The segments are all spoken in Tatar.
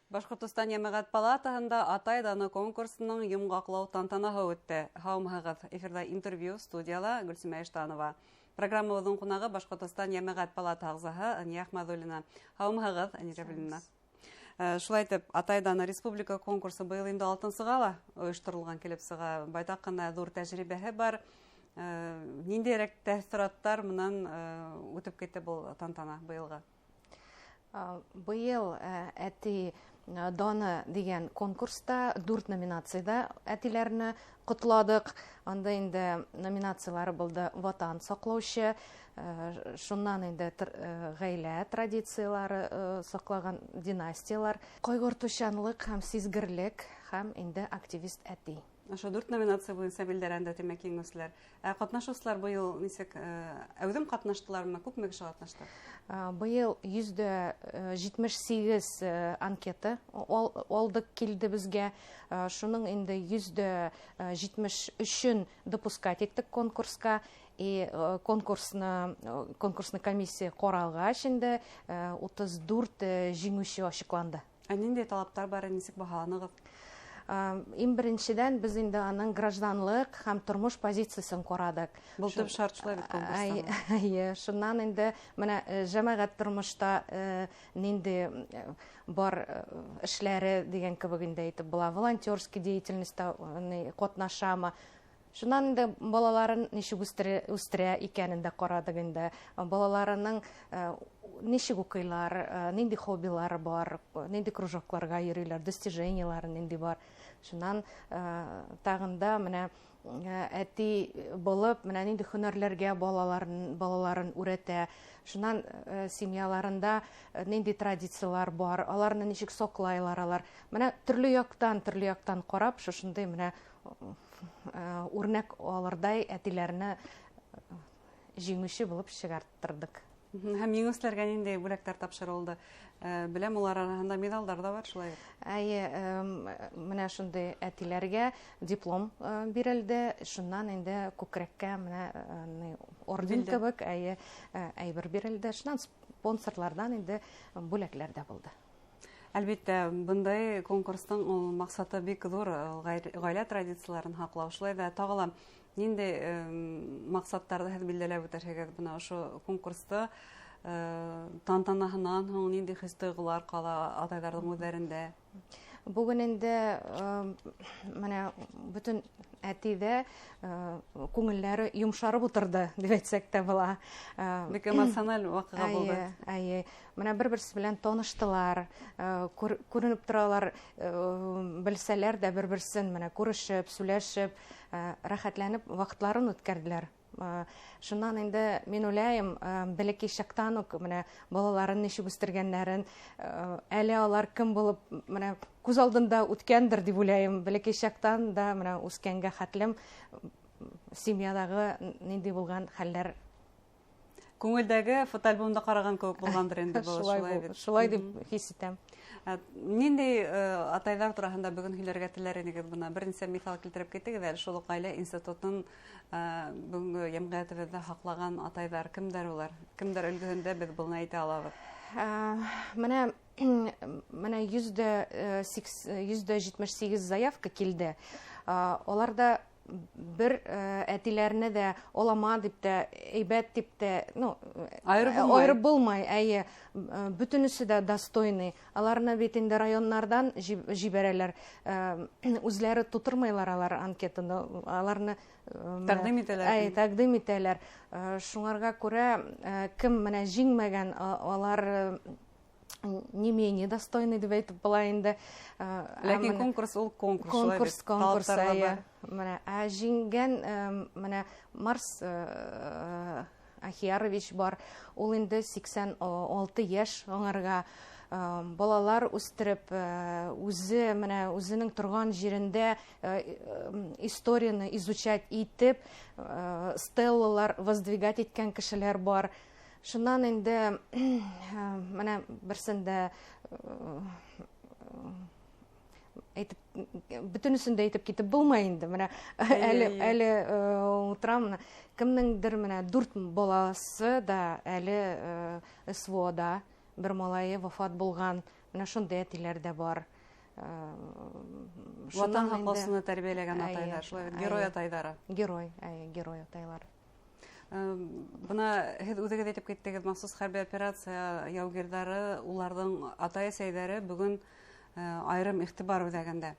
Башкортостан Ямагат палатаһында Атай даны конкурсының йомгаклау тантанаһы үтте. Һаумыгыз, эфирда интервью студияла Гөлсүмә Иштанова. Программабыздың кунагы Башкортостан Ямагат палата агзаһы Ания Ахмадуллина. Һаумыгыз, Ания Рабилина. Шулай итеп, Атай даны республика конкурсы быел инде 6-сыгала оештырылган килеп сыга. Байтак кына зур тәҗрибәһе бар. Ниндирәк тәэсираттар менән үтеп китте бу тантана быелга? Быел әти даны дигән конкурста 4 номинациядә әтиләрне котладык. Анда инде номинациялары булды ватан саклаучы, шуннан инде гаилә традициялары саклаган династиялар, кайгыртучанлык һәм сизгерлек һәм инде активист әти. Аша 4 номинация буенча билдәләнде тимәк еңүчеләр. Катнашучылар быел ничек әүдем катнаштылармы, күпме кеше катнашты? Быел 178 анкета алдык килде безгә. Шуның инде 173-өн допускать иттек конкурска. Конкурсны комиссия каралгач инде 34 җиңүче ачыкланды. Нинди талаптар бар, ничек баһаланыгыз? Иң беренчедән без инде аның гражданлык һәм тормыш позициясын карадык. Бу төп шарт шулай бит конкурста. Шуннан инде менә җәмәгать тормышта нинди бар эшләре дигән кебек инде әйтеп була. Волонтерский деятельностьтә катнашамы. Шуннан инде балаларын ничек үстерә икәнен дә карадык инде. Балаларының ничек укыйлар, нинди хоббилары бар, нинди кружокларга йөриләр, достижениялары нинди бар. Шуннан тагында менә әти булып, менә нинди һөнәрләргә балаларын үрәтә. Шуннан семьяларында нинди традициялар бар, аларны ничек саклайлар алар. Менә төрле яктан карап, шушындай менә үрнәк алырдай әтиләрне җиңүче булып чыгарттырдык. Һәм еңүчеләргә нинди бүләкләр тапшырылды? Беләм, улар арасында медалдар да бар, шулай. Менә шундый әтиләргә диплом бирелде. Шуннан инде күкрәккә менә орден кебек әйбер бирелде. Шуннан спонсорлардан инде бүләкләр дә булды. Әлбәттә, бындай конкурстың максаты бик зур, гаилә традицияларын һаклау. Шулай да тагыла нинди максаттарда һәм билдәләп үтәшәгез бuna ошо конкурста тантанаһыннан һоң нинди хис-тойгылар кала атайларның үзләрендә? Бүген инде менә бөтен әтидә күңелләре йомшарып утырды дип әйтсәк тә була. Бик эмоциональ вакыйга булды. Менә бер-берсе белән таныштылар, күренеп торалар, белсәләр дә бер-берсен менә күрешеп, сөйләшеп, рәхәтләнеп вакытларын үткәрделәр. Шуннан инде мин уйлыйм, бәлки чактан ук менә балаларын ничек үстергәннәрен, әле алар кем булып менә күз алдында үткәндер дип уйлыйм. Бәлки чактан да менә үскәнгә хәтлем семьядагы нинди булган хәлләр Күңелдәге фотоальбомда караган кебек булгандыр инде бу, шулай дип хис итәм. Нинди атайлар турында бүген һөйләргә теләр идегез буна? Беренче мисал китереп киттегез әле шул гаилә институтын бүгенге җәмгыятебездә хаклаган атайлар кемдер улар? Кемдер өлгөһендә без буны әйтә алабыз? Менә 178 заявка килде. Аларда бер әтиләрне дә олама дип тә, әйбәт дип тә, аерып булмай, бөтенесе дә достойный. Аларны бит инде районнардан җибәрәләр. Үзләре тутырмайлар алар анкетаны, аларны тәкъдим итәләр. Шуңарга күрә кем менә җиңмәгән, алар не менее достойный дип әйтеп була инде. Ләкин конкурс ул конкурс. Конкурс менә җиңгән менә Марс Ахиярович бар. Ул инде 86 яшь, аңарга балалар үстереп, үзе менә үзенең торган җирендә историяны изучать итеп, стеллалар воздвигать иткән кешеләр бар. Шуннан инде менә берсендә бөтенесен дә әйтеп китеп булмай инде. Менә әле утрам кемнеңдер менә 4 баласы да әле СВОда бер малайы вафат булган, менә шундай әтиләр дә бар. Ватан һаклаусыны тәрбияләгән атайлар, шулай герой атайлары. Герой атайлар. Бuna һез үзегез әйтеп киттегез, махсус хәрби операция яугирлары, уларның ата-әсәйләре бүген айрым игътибар үзәгендә.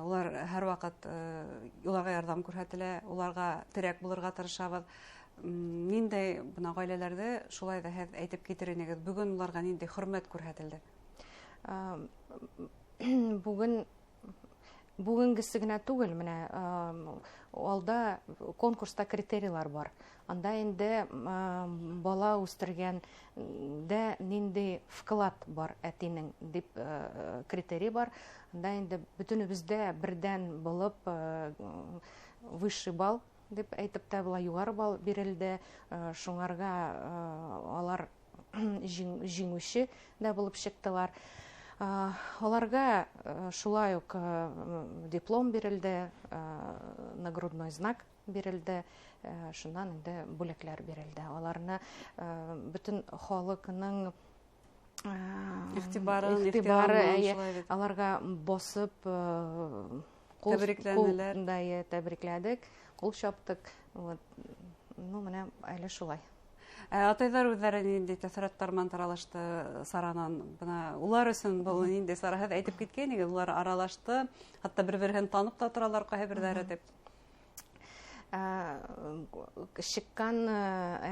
Улар һәр вакыт уларга ярдәм күрсәтелә, уларга терәк булырга тырышабыз. Ниндәй бuna гаиләләрдә шулай да һез әйтеп китерегез, бүген уларга ниндәй хөрмәт күрсәтелде? Бүгенгесе генә түгел, менә алда конкурста критерийлар бар. Анда инде бала үстергәндә нинди вклад бар әтинең дип критерий бар. Анда инде бөтенебездә бердән булып высший балл дип әйтеп тә була, югары балл бирелде. Шуңарга алар җиңүче дә булып чыктылар. Аларга шулай ук диплом бирелде, нагрудной знак бирелде, шуннан инде бүләкләр бирелде. Аларны бөтен халыкның игътибары аларга басып тәбрикләдек, кул чаптык. Ну, менә әле шулай. Атайлар үзләре нинди тәэсиратлар белән таралышты саранан? Бuna улар өчен бу нинди сарахат әйтеп киткәнегез, улар аралашты, хәтта бер-берен танып та торалар кайберләре дип. Чыккан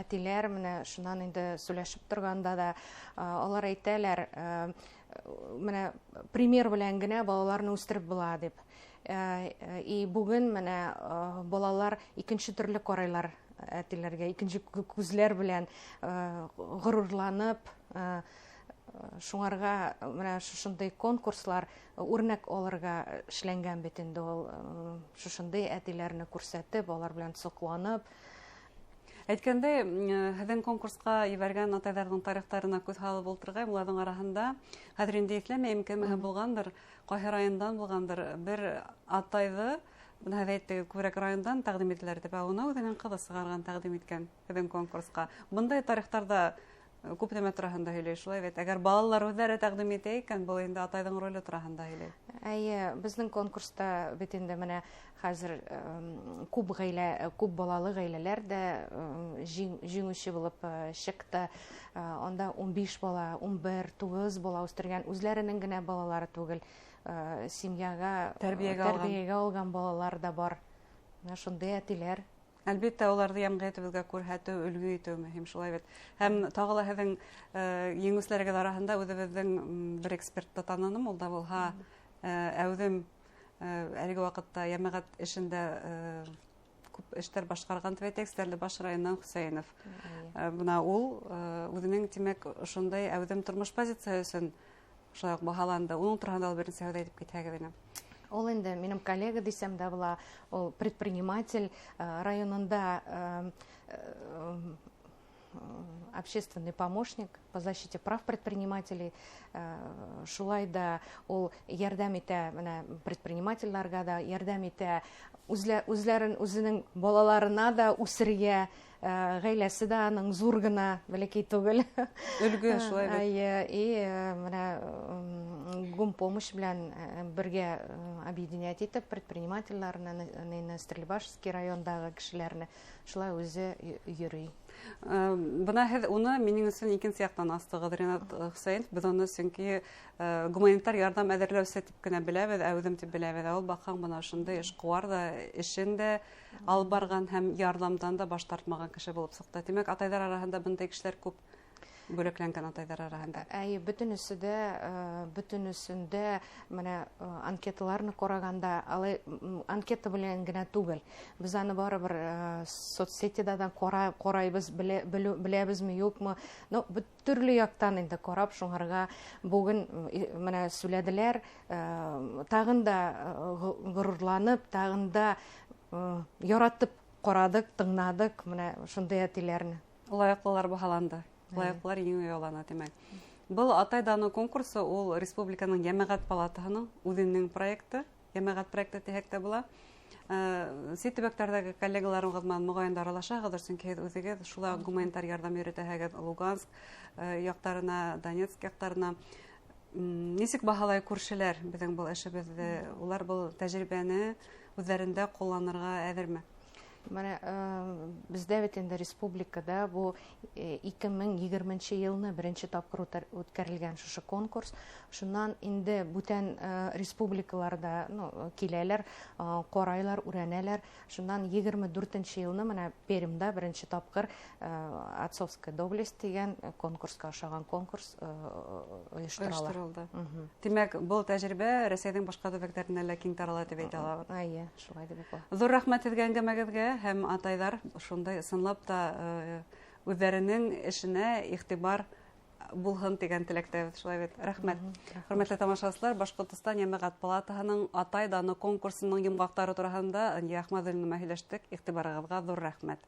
әтиләр менә шуннан инде сөйләшеп торганда да алар әйтәләр, менә пример белән генә балаларны үстереп була дип. И бүген менә балалар икенче төрле карайлар әтиләргә, икенче күзләр белән горурланып, шуңарга менә шушындай конкурслар үрнәк алырга эшләнгән бит инде ул. Шушындай әтиләрне күрсәтеп, алар белән сокланып. Әйткәндәй, һеҙҙең конкурска ебәргән атайҙарҙың тарихтарына күҙ һалып ултырғай, уларҙың араһында хәҙер инде иҫләмәйем кемеһе булғандыр, ҡайһы райондан булғандыр, бер атайҙы һеҙ әйттегеҙ, күберәк райондан тәҡдим ителәр дип, уны үҙенең ҡыҙы сығарған тәҡдим иткән һеҙҙең конкурска. Бындай тарихтарда күп нәмә тураһында һөйләй, шулай бит. Әгәр балалар үҙҙәре тәҡдим итә икән, был инде атайҙың роле тураһында һөйләй. Әйе, безнең конкурста бит инде менә хәзер күп балалы ғаиләләр дә җиңүче булып чыкты. Анда 15 бала, 11, 9 бала үстергән, үзләренең генә балалары түгел, семьяга тәрбиягә алган балалар да бар. Шундай әтиләр. Әлбәттә, уларҙы йәмғиәтебеҙгә күрһәтеү, өлгө итеү мөһим, шулай бит. Һәм тағы ла һеҙҙең еңеүселәрегеҙ араһында үҙебеҙҙең бер экспертты таныным, ул да булһа әүҙем әлеге ваҡытта йәмәғәт эшендә күп эштәр башҡарған Твәйтәкстәрле баш районынан Хөсәйенов. Бына ул үҙенең, тимәк, ошондай әүҙем тормош позиция өсөн шулай уҡ баһаланды. Уның тураһында беренсе һүҙ әйтеп китһәгеҙ ине. Ол инде минем коллега дисәм дә була, ул предприниматель районында общественный помощник по защите прав предпринимателей. Шулай да ул ярдәм итә менә предпринимательләргә да, ярдәм итә үзенең балаларына да үсергә, ғаиләсе дә аның зур гына, бәләкәй түгел. Өлгө шулай бит. И менә гумпомощь белән бергә объединять итеп предпринимательләрне, Стерлебашский райондагы кешеләрне шулай үзе йөрөй. Бына һеҙ уны минең өсөн икенсе яҡтан астығыҙ, Ринат Хөсәйенов. Беҙ уны сөнки гуманитар ярҙам әҙерләүсе тип кенә беләбеҙ, әүҙем тип беләбеҙ. Ул баҡһаң бына шундай эшҡыуар да, эшен дә алып барған һәм ярҙамдан да баш тартмаған кеше булып сыҡты. Тимәк, атайҙар араһында бындай кешеләр күп, бүләкләнгән атайҙар араһында. Бөтөнөсөндә менә анкеталарны ҡарағанда, анкета белән генә түгел. Без аны барыбер соцсетиҙа да ҡарайбыз, беләбезме, юҡмы. Төрлө яҡтан инде ҡарап, шуңарға бүген менә сөйләделәр, тағын да ғорурланып, тағын да яратып ҡарадык, тыңнадык, менә шундай әтиләрне. Лайыҡлылар баһаланды. Лайыҡлылар еңеү яулана, тимәк. Был Атай даны конкурсы, ул республиканың йәмәғәт палатаһының үҙенең проекты, йәмәғәт проекты тиһәк тә була. Сит төбәктәрдәге коллегаларыгыз менән мөгаен аралашагыз, чөнки үзегез шулай гуманитар ярдәм йөрәтәһегез Луганск яктарына, Донецк яктарына. Нисек баһалай күршеләр безнең бу эшебезне? Улар бу тәҗрибәне үзләрендә кулланырга әзерме? Менә бездә бит инде республикада бу 2020 елны беренче тапкыр үткәрелгән шушы конкурс. Шуннан инде бүтән республикаларда киләләр, карайлар, үрәнәләр. Шуннан 24 елны менә Пермдә беренче тапкыр Отцовская доблесть дигән конкурска ошаган конкурс оештырылды. Димәк, бу тәҗрибә Рәсәйнең башка төбәкләрендә лә киң тарала дип әйтә алабыз. Әйе, шулай дип әйтә. Зур рәхмәт сезгә әңгәмәгезгә. Һәм атайлар шундай сынлап та үзләренең эшенә игътибар булһын дигән теләктә. Шулай бит. Рәхмәт. Хөрмәтле тамашачылар, Башкортстан Җәмәгать палатаһының атай даны конкурсының йомгаклары турында Ания Әхмәдуллина һөйләштек. Игътибарыгызга зур рәхмәт.